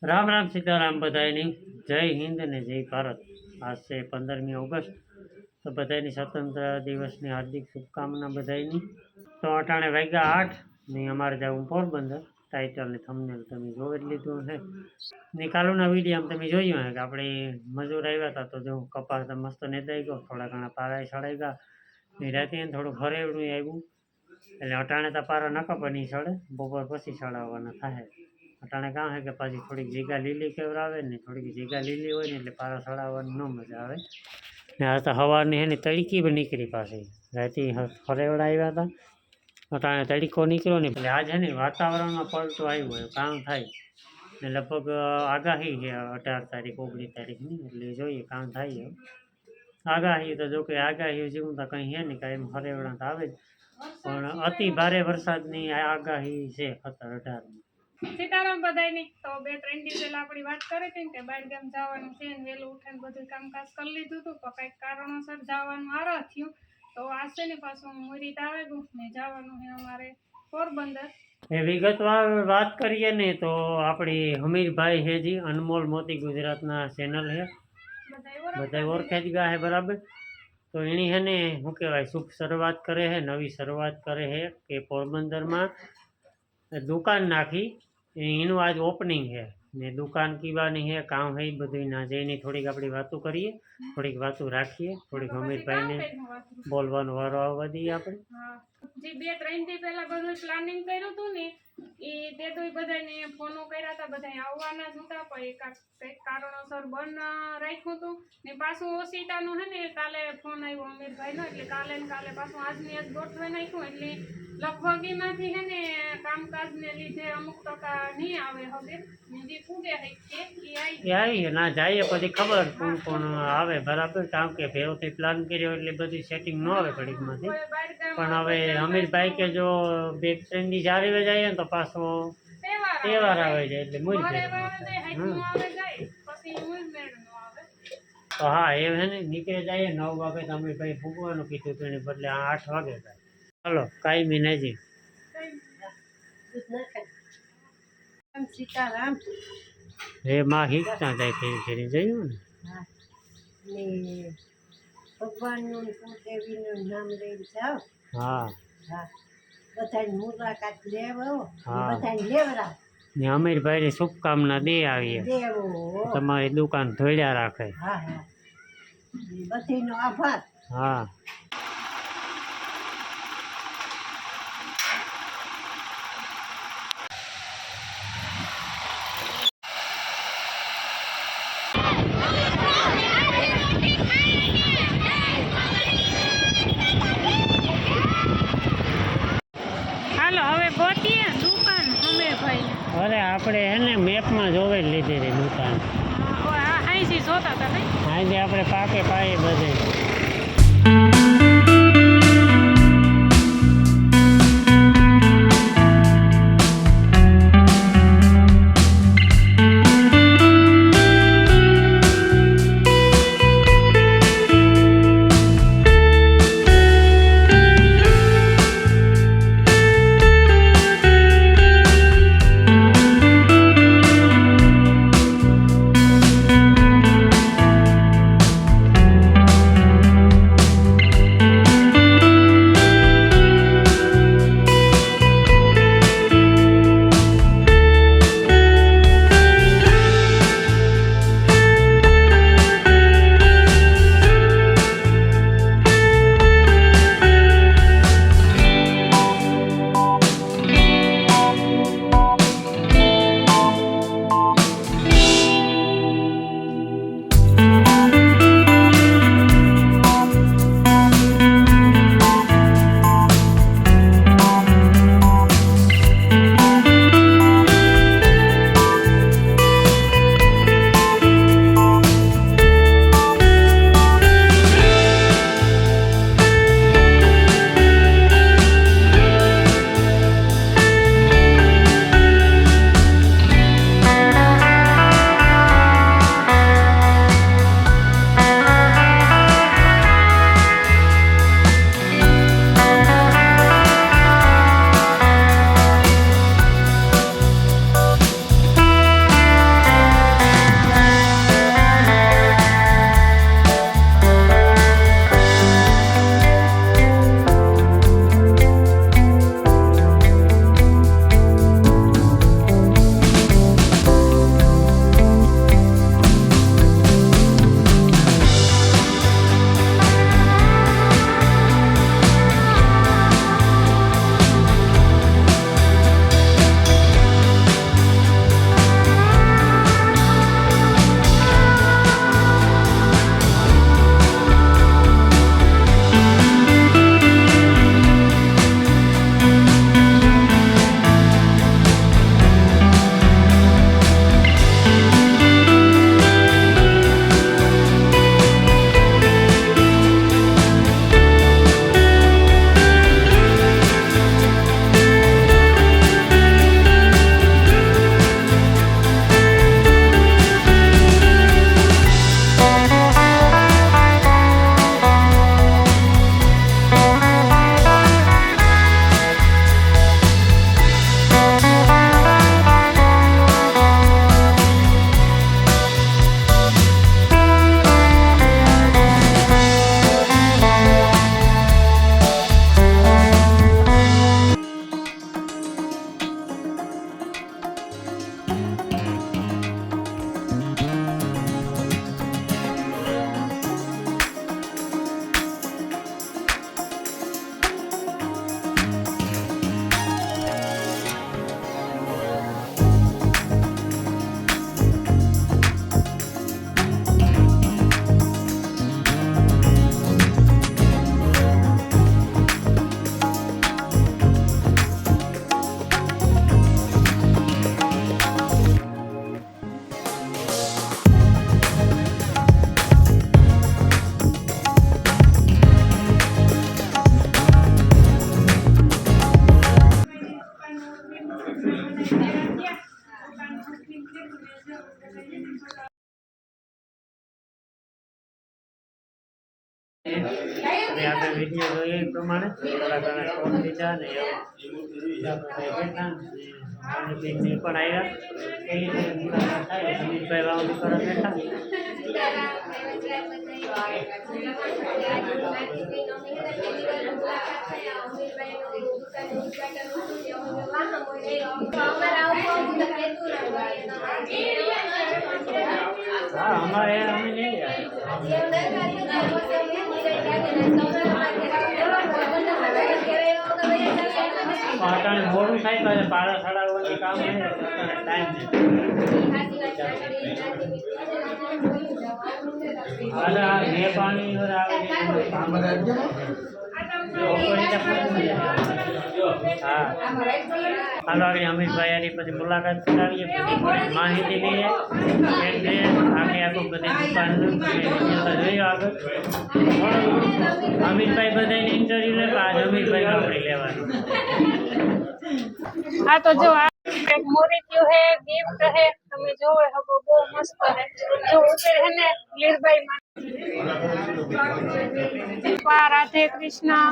રામ રામ સીતારામ બધાની જય હિન્દ ને જય ભારત। આજ છે 15મી ઓગસ્ટ, તો બધાની સ્વતંત્ર દિવસની હાર્દિક શુભકામના બધાની। તો અટાણે વાગ્યા 8 ને અમારે જવું પોરબંદર। ટાઇટલ ને થંબનેલ તમે જોઈ જ લીધું છે ને। કાલુના વિડીયોમાં તમે જોયું હે કે આપણે મજૂર આવ્યા હતા, તો જો કપાસ તો મસ્ત નેદાઈ ગયો, થોડા ઘણા પારા સડાઈ ગયા ને રાતે થોડું ફરેવડું આવ્યું, એટલે અટાણે તો પારા નકા બની સડે, બપોર પછી સડાવવાના થાય। અટાણે કાં છે કે પાછી થોડીક જગ્યા લીલી કેવરાવે ને, થોડીક જગ્યા લીલી હોય ને એટલે પારા સડાવવાની ન મજા આવે ને। આ તો સવારની એની તડકી પણ નીકળી, પાછી રાતે ફરેવડા આવ્યા હતા, અટાણે તડકો નીકળ્યો ને એટલે આજે ને વાતાવરણમાં પલટો આવ્યો હોય, કામ થાય ને લગભગ આગાહી છે 18 તારીખ 19 તારીખની, એટલે જોઈએ કામ થાય। આગાહી તો જો કે આગાહી જેવું તો કંઈ છે નહીં, કાંઈ ફરેવડા તો આવે જ, પણ અતિ ભારે વરસાદની આગાહી છે 17-18ની। સીતારામ બધાયની। તો 2-3 દી પહેલા આપણી વાત કરી હતી કે બહાર ગામ જવાનું છે ને વહેલું ઉઠીને બધું કામકાજ કરી લીધું હતું, તો કંઈક કારણોસર જવાનું આરા થયું, તો આજે ને પાછું મુહૂર્ત આવે ગયું ને જવાનું છે અમારે પોરબંદર। એ વિગતવાર વાત કરીએ ને તો આપણી હમીરભાઈ છે જી અનમોલ મોતી ગુજરાતના ચેનલ છે, બધા ઓળખે જ ગયા છે બરાબર। તો એની છે ને શું કહેવાય શુભ શરૂઆત કરે છે, નવી શરૂઆત કરે છે કે પોરબંદરમાં દુકાન નાખી, એનું આજ ઓપનિંગ છે ને દુકાન કીવાની છે, કામ છે, બધું ના જઈને થોડીક આપણી વાતો કરીએ, થોડીક વાતો રાખીએ, થોડીક હમીરભાઈને બોલવાનો વારો આવવા દઈએ આપણે। જે 2-3 દી પહેલા બધું પ્લાનિંગ કર્યું હતું ને, એ તે તો બધાને ફોનો કર્યા હતા, બધા આવવાના જ હતા, પણ કંઈક કારણોસર બંધ રાખ્યું હતું ને પાછું ઓશિતાનું છે ને કાલે ફોન આવ્યો અમીરભાઈનો, એટલે કાલે ને કાલે પાછું આજની આજ ગોઠવાઈ નાખ્યું, એટલે લગભગ એમાંથી છે ને કામકાજને લીધે અમુક ટકા નહીં આવે હવે, જે પૂગે છે એ આવી ના જાય પછી ખબર કોણ કોણ આવે બરાબર, કારણ કે ભેવથી પ્લાન કર્યો એટલે બધી સેટિંગ ન આવે ઘડીકમાંથી, પણ હવે અમીરભાઈ કે જો 2-3 દી જારી જાય ને તો પાછો તહેવાર આવે જાય એટલે મૂળ તો હા એ છે ને નીકળે જાય 9 વાગે તો અમીરભાઈ ભૂગવાનું કીધું હતું, એને બદલે 8 વાગે થાય। ચાલો કાંઈ નહીં સીતારામ હે માં હિંચતા જાય ફેરી ફેરી જોયું ને, ભગવાનનું કુળદેવીનું નામ લઈને જાઓ, હા હા બધાની મુલાકાત લેવો, હા બધાને લેવરા ને અમીરભાઈને શુભકામના દે આવીએ, દેવો, તમારી દુકાન ધોળ્યા રાખે, હા હા બધીનો આભાર। હા હાલો હવે ગોતીએ દુકાન અમીરભાઈ। અરે આપણે એને મેપમાં જોવે જ લીધી હતી દુકાન, અહીંથી જોતા હતા નહીં, આજે આપણે પાકે પાયે બધે। અને આપણે વિડીયો જોઈએ એ પ્રમાણે થોડા ઘણા શોખ લીધા ને બેનને પણ આવ્યા એ રીતે મુલાકાત થાય અમિતભાઈ વાવણી કરવા બેઠા હા અમારે અમે લઈ અટાણે મોડું થાય તો પાડા સડાવવાની કામ નહીં ટાઈમ નહીં પાણી હા હાલો આગળ અમિતભાઈ આની પછી મુલાકાત કરાવીએ પછી માહિતી લઈએ એટલે આખે આખું બધી દુકાનનું જોઈએ આગળ અમિતભાઈ બધાને ઇન્ટરવ્યુ લે આજ અમિતભાઈ નોકરી લેવાની હા તો જો આ એક મોરીત્યું હે ગિફ્ટ હે તમે જોવો હબો બહુ મસ્ત હે જો ઉતર હે ને લીરબાઈ માં રાધે કૃષ્ણ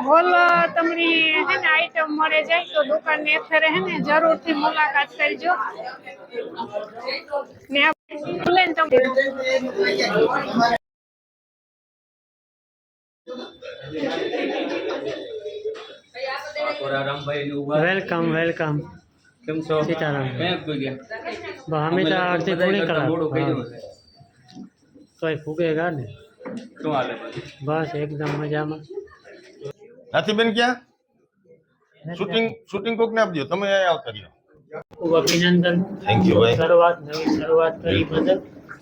બોલ તમારી હે ને આઈટમ મળે જાય તો દુકાન ને એક ફેરે હે ને જરૂરથી મુલાકાત કરજો ને ભૂલે ને તમે વેલકમ વેલકમ કેમ છો? સીતારામ ક્યાં કોઈ ગયા? અમે તો અડધી પોણી કલાક તોય ફૂગેગા ને શું હાલે? બસ એકદમ મજામાં નથી બેન ક્યાં શૂટિંગ કોક ને આપજો તમે અહીંયા આવતા રહ્યો ખૂબ અભિનંદન થેન્ક યુ ભાઈ નવી શરૂઆત કરી બદલ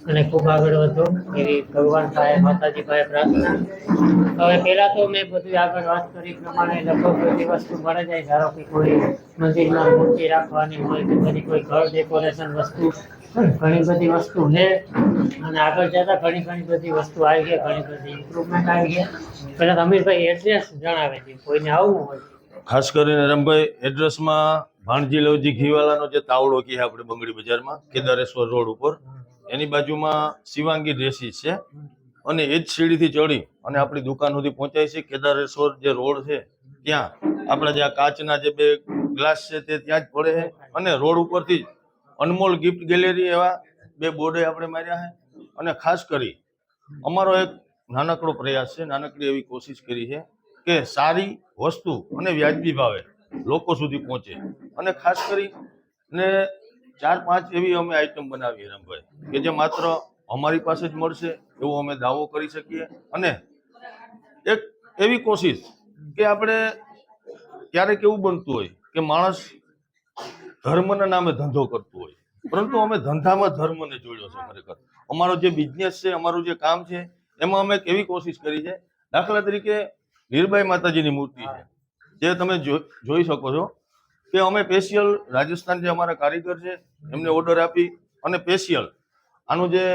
અને ખૂબ આગળ વધો એવી ભગવાન પાસે માતાજી પાસે પ્રાર્થના હવે પહેલાં તો મેં બધું આગળ વાત કરી પ્રમાણે લગભગ બધી વસ્તુ મળે જાય ધારો કે કોઈ મંદિરમાં મૂર્તિ રાખવાની હોય કે બધી કોઈ ઘર ડેકોરેશન વસ્તુ ઘણી બધી વસ્તુ છે અને આગળ જતાં ઘણી બધી વસ્તુ આવી ગયા ઘણી બધી ઇમ્પ્રુવમેન્ટ આવી ગયા પહેલાં અમીરભાઈ એડ્રેસ જણાવે છે કોઈને આવવું હોય ખાસ કરીને રમભાઈ એડ્રેસમાં ભાણજી લવજી ઘીવાલાનો જે તાવડો કહે આપણે બંગડી બજારમાં કેદારેશ્વર રોડ ઉપર એની બાજુમાં શિવાંગી ડ્રેસીસ છે અને એ જ સીડીથી ચડી અને આપણી દુકાન સુધી પહોંચાય છે કેદારેશ્વર જે રોડ છે ત્યાં આપણા જે આ કાચના જે બે ગ્લાસ છે તે ત્યાં જ પડે છે અને રોડ ઉપરથી જ અનમોલ ગિફ્ટ ગેલેરી એવા બે બોર્ડે આપણે માર્યા છે અને ખાસ કરી અમારો એક નાનકડો પ્રયાસ છે નાનકડી એવી કોશિશ કરી છે કે સારી વસ્તુ અને વ્યાજબી ભાવે લોકો સુધી પહોંચે અને ખાસ કરીને 4-5 એવી અમે આઈટમ બનાવીએ રમભાઈ કે જે માત્ર અમારી પાસે જ મળશે એવો અમે દાવો કરી શકીએ અને એક એવી કોશિશ કે આપણે ક્યારેક એવું બનતું હોય કે માણસ ધર્મના નામે ધંધો કરતું હોય પરંતુ અમે ધંધામાં ધર્મને જોડ્યો છે ખરેખર અમારો જે બિઝનેસ છે અમારું જે કામ છે એમાં અમે કેવી કોશિશ કરી છે દાખલા તરીકે લીરબાઈ માતાજીની મૂર્તિ છે જે તમે જોઈ શકો છો કે અમે સ્પેશિયલ રાજસ્થાન જે અમારા કારીગર છે એમને ઓર્ડર આપી અને સ્પેશિયલ આનું જે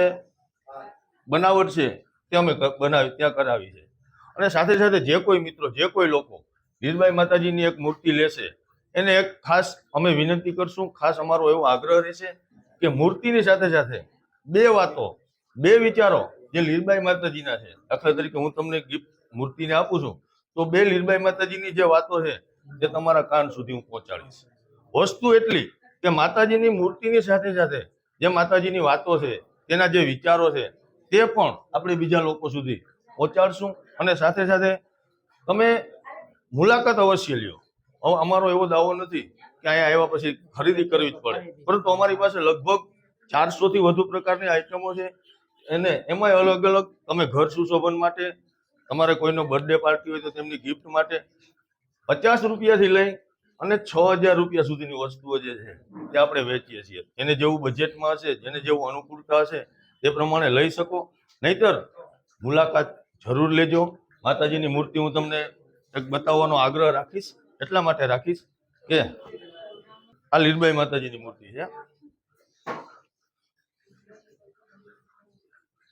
બનાવટ છે તે અમે ત્યાં કરાવી છે અને સાથે સાથે જે કોઈ મિત્રો જે કોઈ લોકો લીરબાઈ માતાજીની એક મૂર્તિ લેશે એને એક ખાસ અમે વિનંતી કરશું ખાસ અમારો એવો આગ્રહ રહેશે કે મૂર્તિની સાથે સાથે બે વાતો બે વિચારો જે લીરબાઈ માતાજીના છે દાખલા તરીકે હું તમને ગિફ્ટ મૂર્તિને આપું છું તો બે લીરબાઈ માતાજીની જે વાતો છે તે તમારા કાન સુધી હું પહોંચાડીશ વસ્તુ એટલી કે માતાજીની મૂર્તિની સાથે સાથે જે માતાજીની વાતો છે તેના જે વિચારો છે તે પણ આપણે બીજા લોકો સુધી પહોંચાડશું અને સાથે સાથે તમે મુલાકાત અવશ્ય લ્યો અમારો એવો દાવો નથી કે અહીંયા આવ્યા પછી ખરીદી કરવી જ પડે પરંતુ અમારી પાસે લગભગ 400 થી વધુ પ્રકારની આઈટમો છે અને એમાંય અલગ અલગ તમે ઘર સુશોભન માટે તમારે કોઈનો બર્થડે પાર્ટી હોય તો તેમની ગિફ્ટ માટે 50 રૂપિયાથી લઈ અને 6000 રૂપિયા સુધીની વસ્તુઓ જે છે તે આપણે વેચીએ છીએ એને જેવું બજેટમાં હશે જેને જેવું અનુકૂળતા હશે તે પ્રમાણે લઈ શકો નહીતર મુલાકાત જરૂર લેજો માતાજીની મૂર્તિ હું તમને એક બતાવવાનો આગ્રહ રાખીશ એટલા માટે રાખીશ કે આ લીરબાઈ માતાજીની મૂર્તિ છે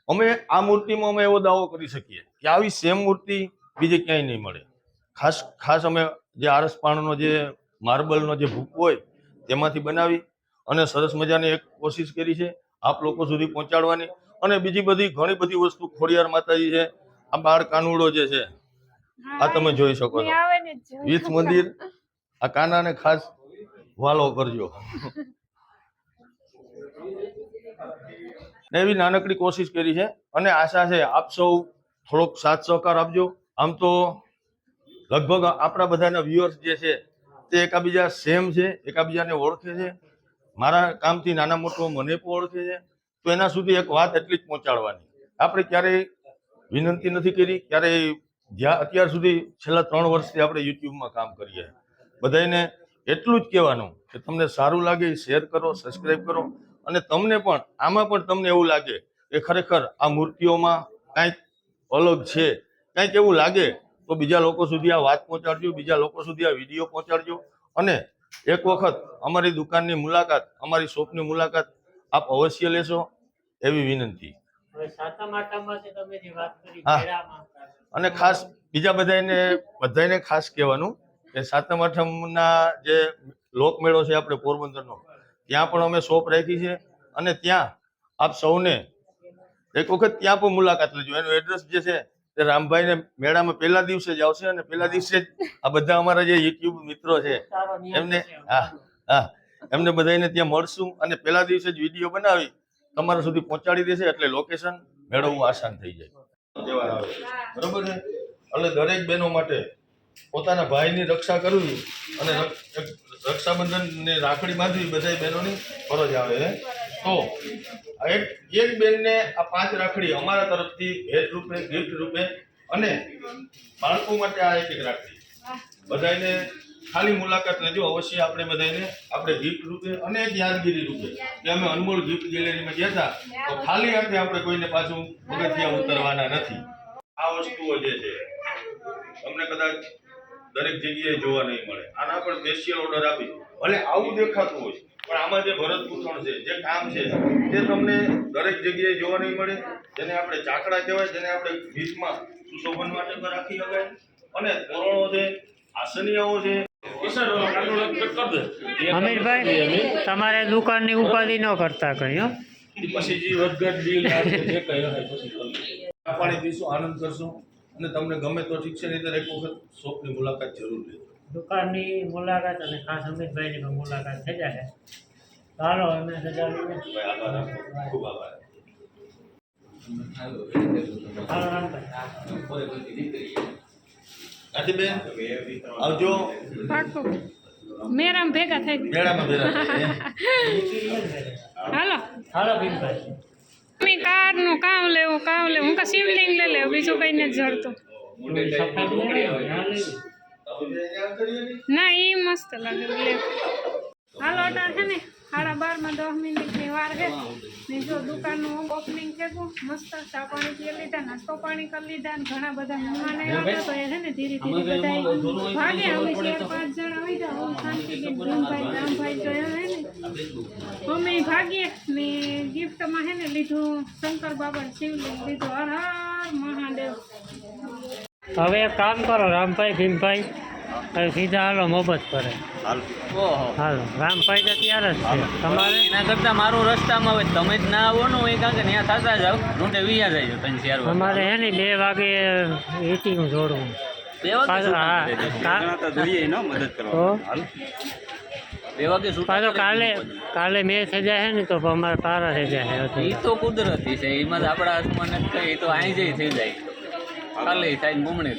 અમે આ મૂર્તિમાં અમે એવો દાવો કરી શકીએ કે આવી સેમ મૂર્તિ બીજે ક્યાંય નહીં મળે ખાસ અમે જે આરસ પાણનો જે માર્બલનો જે ભૂકો હોય તેમાંથી બનાવી અને સરસ મજાની એક કોશિશ કરી છે આપ લોકો સુધી પહોંચાડવાની અને બીજી બધી ઘણી બધી વસ્તુ ખોડિયાર માતાજી છે આ બાળ કાનુડો જે છે આ તમે જોઈ શકો છો આવે ને જ વીસ મંદિર આ કાનાને ખાસ વાલો કરજો ને એવી નાનકડી કોશિશ કરી છે અને આશા છે આપ સૌ થોડોક સાથ સહકાર આપજો આમ તો લગભગ આપણા બધાના વ્યુઅર્સ જે છે તે એકાબીજા સેમ છે એકાબીજાને ઓળખે છે મારા કામથી નાના મોટો મને પણ ઓળખે છે તો એના સુધી એક વાત એટલી જ પહોંચાડવાની આપણે ક્યારેય વિનંતી નથી કરી ક્યારેય જ્યાં અત્યાર સુધી છેલ્લા 3 વર્ષથી આપણે યુટ્યુબમાં કામ કરીએ બધાને એટલું જ કહેવાનું કે તમને સારું લાગે એ શેર કરો સબસ્ક્રાઇબ કરો અને તમને પણ આમાં પણ તમને એવું લાગે કે ખરેખર આ મૂર્તિઓમાં કાંઈક અલગ છે કાંઈક એવું લાગે તો બીજા લોકો સુધી આ વાત પહોંચાડજો બીજા લોકો સુધી આ વિડીયો પહોંચાડજો અને એક વખત અમારી દુકાનની મુલાકાત અમારી શોપની મુલાકાત આપ અવશ્ય લેશો એવી વિનંતી હવે સાતમ આઠમમાંથી તમે જે વાત કરી હા. મેળામાં અને ખાસ બીજા બધાને ખાસ કહેવાનું કે સાતમ આઠમના જે લોકમેળો છે આપણે પોરબંદરનો ત્યાં પણ અમે શોપ રાખી છે અને ત્યાં આપ સૌને એક વખત ત્યાં પણ મુલાકાત લેજો એનું એડ્રેસ જે છે તે રામભાઈને મેળામાં પહેલા દિવસે જ આવશે અને પહેલા દિવસે જ આ બધા અમારા જે યુટ્યુબ મિત્રો છે સારો નિયમ એમને છે. હા એમને બધાને ત્યાં મળશું અને પહેલા દિવસે જ વિડીયો બનાવી તમારા સુધી પહોંચાડી દેશે એટલે લોકેશન મેળવવું આસાન થઈ જાય બરોબર છે એટલે દરેક બહેનો માટે પોતાના ભાઈની રક્ષા કરવી અને રક્ષાબંધનની રાખડી બાંધવી બધા બહેનોની ફરજ આવે છે તો એક બેનને આ 5 રાખડી અમારા તરફથી ભેટ રૂપે ગિફ્ટ રૂપે અને બાળકો માટે આ એક રાખડી બધાને ખાલી મુલાકાત લેજો અવશ્ય આપણે બધાને આપણે ગિફ્ટ રૂપે અને એક યાદગીરી રૂપે કે અમે અનમોલ ગિફ્ટ ગેલેરીમાં ગયા હતા તો ખાલી હાથે આપણે કોઈને પાછું પગથિયા ઉતરવાના નથી આ વસ્તુઓ જે છે તમને કદાચ દરેક જગ્યાએ જોવા નહીં મળે આના પણ સ્પેશિયલ ઓર્ડર આપી ભલે આવું દેખાતું હોય પણ આમાં જે ભરત ગૂંથણ છે જે કામ છે તે તમને દરેક જગ્યાએ જોવા નહીં મળે જેને આપણે ચાકડા કહેવાય જેને આપણે ભીતમાં સુશોભન માટે પણ રાખી શકાય અને તોરણો છે આસનિયાઓ છે અમીરભાઈ તમારે દુકાનની ઉપાધિ ન કરતા કઈ હો પછી જે વધઘટ ડીલ જે કઈ પાણી પીશું આનંદ કરશું અને તમને ગમે તો ઠીક છે નહીં એક વખત શોપની મુલાકાત જરૂર લેજો દુકાનની મુલાકાત અને ખાસ અમિતભાઈની પણ મુલાકાત થઈ જાય ચાલો અમે રજા લઈને ભાઈ આભાર આપો ખૂબ આભાર હાલો રામભાઈ કાથી બેન આવજો પાકું મેરામ ભેગા થઈ મેળામાં ભેગા થઈએ. હાલો હાલો ભીમભાઈ અમે કારનું કામ લેવું હું કા શિવલિંગ લઈ લેવું બીજું કઈ નથી જડતું ના એ મસ્ત લાગે લે હાલો અટાર છે ને 12:30 10 મિનિટની વાર છે ને જો દુકાનનું ઓપનિંગ થયું મસ્ત ચા પાણી પી લીધા નાસ્તો પાણી કરી લીધા ને ઘણા બધા મહેમાન આવ્યા તો એ છે ને ધીરે ધીરે બધા ભાગે અમે 4-5 જણ આવી જાવ હું શાંતિબેન ભીમભાઈ રામભાઈ તો એમ હે ને અમે ભાગીએ ને ગિફ્ટમાં હે ને લીધું શંકર બાબા શિવલિંગ લીધું હર હર મહાદેવ હવે એક કામ કરો રામભાઈ ભીમભાઈ હવે સીધા હાલો મોહબ્બત કરે હાલો રામભાઈ તો તૈયાર જ છે તમારે એના કરતા મારું રસ્તામાં હવે તમે જ ના આવો ને હું કારણ કે ત્યાં થતા જાવ રૂટે વિયા જાય 3-4 અમારે હે ને 2 વાગે હીટિંગ જોડવું પાછું હા બે વાગે પાછો કાલે મેચ થઈ જાય ને તો અમારે તારા થઈ જાય એ તો કુદરતી છે એમાં તો આપણા હાથમાં નથી એ તો અહીં જઈ થઈ જાય ખાલી થાય બમણે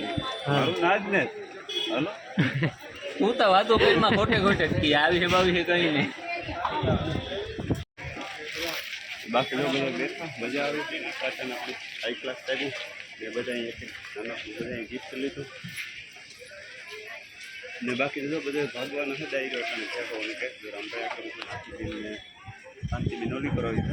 હું તો વાતો કરીમાં ખોટે ખોટે કી આવી છે બાવી છે કઈ નહીં બાકી જો બધા બેઠા મજા આવી હતી પાછળ આપણી હાઈ ક્લાસ ટાઈપનું એ બધા નાના બધા ગિફ્ટ લીધું ને બાકી તો બધા ભાગવાના હતા ડાયરો અને કહેતો અને કહેતો રામભાઈ કરું શાંતિબેન ઓલી કરાવી